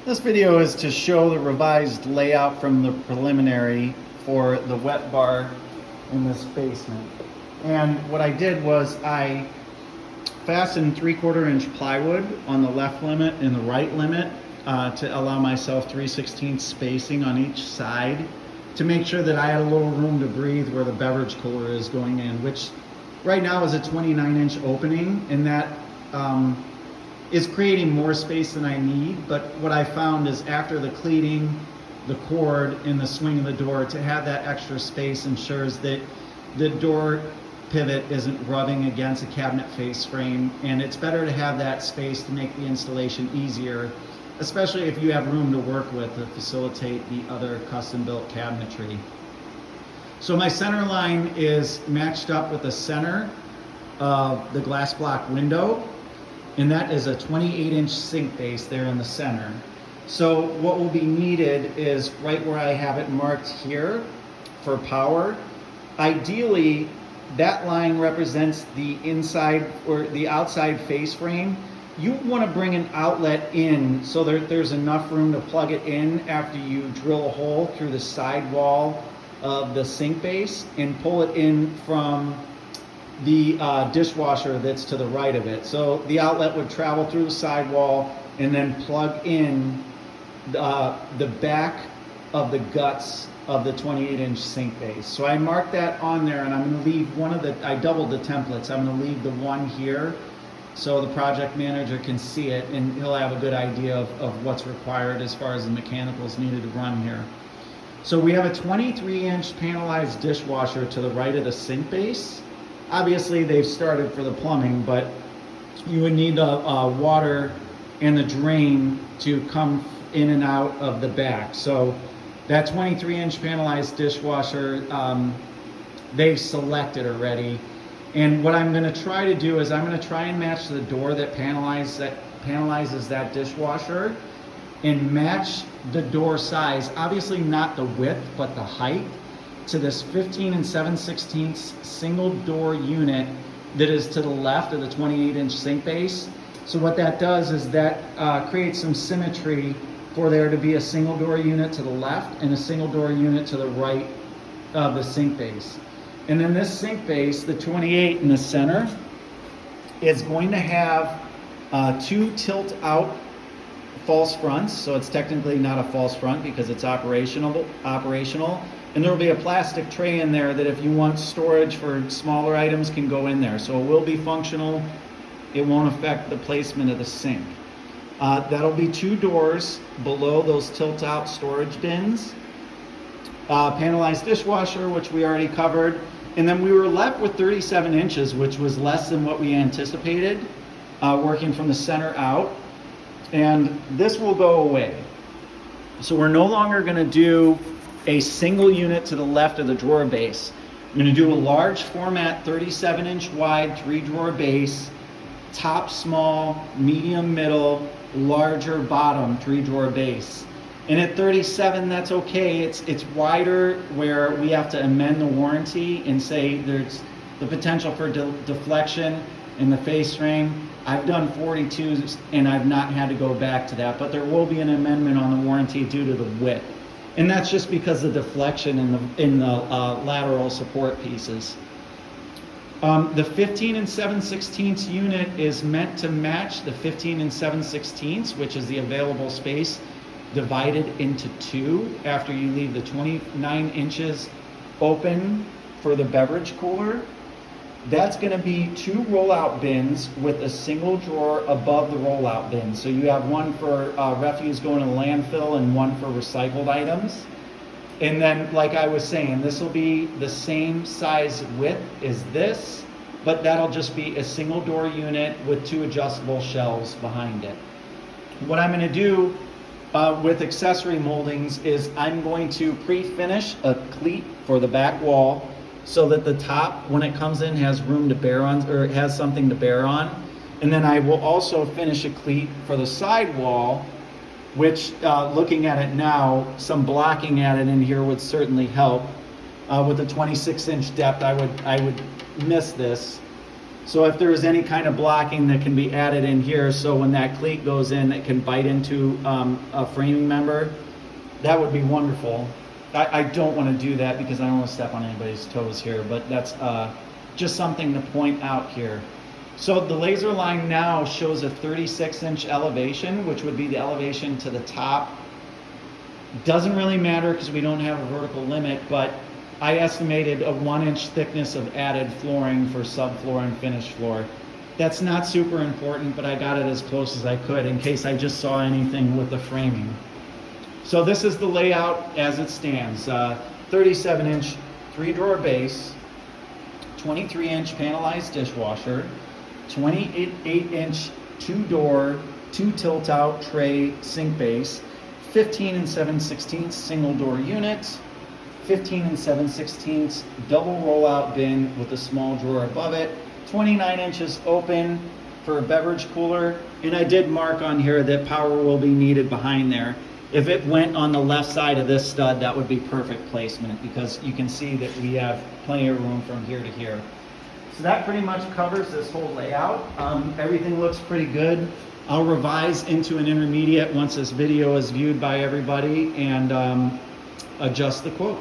This video is to show the revised layout from the preliminary for the wet bar in this basement. And what I did was I fastened 3/4 inch plywood on the left limit and the right limit to allow myself 3/16 spacing on each side to make sure that I had a little room to breathe where the beverage cooler is going in, which right now is a 29-inch opening, and that is creating more space than I need. But what I found is after the cleating, the cord, and the swing of the door, to have that extra space ensures that the door pivot isn't rubbing against a cabinet face frame, and it's better to have that space to make the installation easier, especially if you have room to work with to facilitate the other custom built cabinetry. So my center line is matched up with the center of the glass block window, and that is a 28-inch sink base there in the center. So what will be needed is right where I have it marked here for power. Ideally, that line represents the inside or the outside face frame. You want to bring an outlet in so there's enough room to plug it in after you drill a hole through the side wall of the sink base and pull it in from the dishwasher that's to the right of it. So the outlet would travel through the sidewall and then plug in the back of the guts of the 28-inch sink base. So I marked that on there, and I'm going to leave one of the, I doubled the templates. I'm going to leave the one here so the project manager can see it, and he'll have a good idea of what's required as far as the mechanicals needed to run here. So we have a 23-inch panelized dishwasher to the right of the sink base. Obviously, they've started for the plumbing, but you would need the water and the drain to come in and out of the back. So that 23-inch panelized dishwasher, they've selected already. And what I'm going to try to do is I'm going to try and match the door that panelizes that dishwasher and match the door size, obviously not the width, but the height, to this 15 7/16 single door unit that is to the left of the 28-inch sink base. So what that does is that creates some symmetry for there to be a single door unit to the left and a single door unit to the right of the sink base. And then this sink base, the 28 in the center, is going to have two tilt out false fronts. So it's technically not a false front because it's operational. And there will be a plastic tray in there that if you want storage for smaller items can go in there. So it will be functional. It won't affect the placement of the sink. That'll be two doors below those tilt out storage bins. Panelized dishwasher, which we already covered. And then we were left with 37 inches, which was less than what we anticipated, working from the center out. And this will go away. So we're no longer going to do a single unit to the left of the drawer base. I'm going to do a large format 37-inch wide 3-drawer base, top small, medium middle, larger bottom 3-drawer base. And at 37, that's okay. It's wider where we have to amend the warranty and say there's the potential for deflection in the face frame. I've done 42s and I've not had to go back to that, but there will be an amendment on the warranty due to the width. And that's just because of deflection in the lateral support pieces. The 15 7/16 unit is meant to match the 15 7/16, which is the available space divided into two after you leave the 29 inches open for the beverage cooler. That's going to be two rollout bins with a single drawer above the rollout bin. So you have one for refuse going to landfill and one for recycled items. And then, like I was saying, this will be the same size width as this, but that'll just be a single door unit with two adjustable shelves behind it. What I'm going to do with accessory moldings is I'm going to pre-finish a cleat for the back wall so that the top, when it comes in, has room to bear on, or has something to bear on. And then I will also finish a cleat for the side wall, which looking at it now, some blocking at it in here would certainly help. With a 26-inch depth, I would miss this. So if there is any kind of blocking that can be added in here, so when that cleat goes in, it can bite into a framing member, that would be wonderful. I don't want to do that because I don't want to step on anybody's toes here, but that's just something to point out here. So the laser line now shows a 36-inch elevation, which would be the elevation to the top. Doesn't really matter because we don't have a vertical limit, but I estimated a 1-inch thickness of added flooring for subfloor and finished floor. That's not super important, but I got it as close as I could in case I just saw anything with the framing. So this is the layout as it stands. 37-inch 3-drawer base, 23-inch panelized dishwasher, 28-inch 2-door, 2 tilt-out tray sink base, 15 7/16 single door unit, 15 7/16 double rollout bin with a small drawer above it, 29 inches open for a beverage cooler, and I did mark on here that power will be needed behind there. If it went on the left side of this stud, that would be perfect placement because you can see that we have plenty of room from here to here. So that pretty much covers this whole layout. Everything looks pretty good. I'll revise into an intermediate once this video is viewed by everybody and adjust the quote.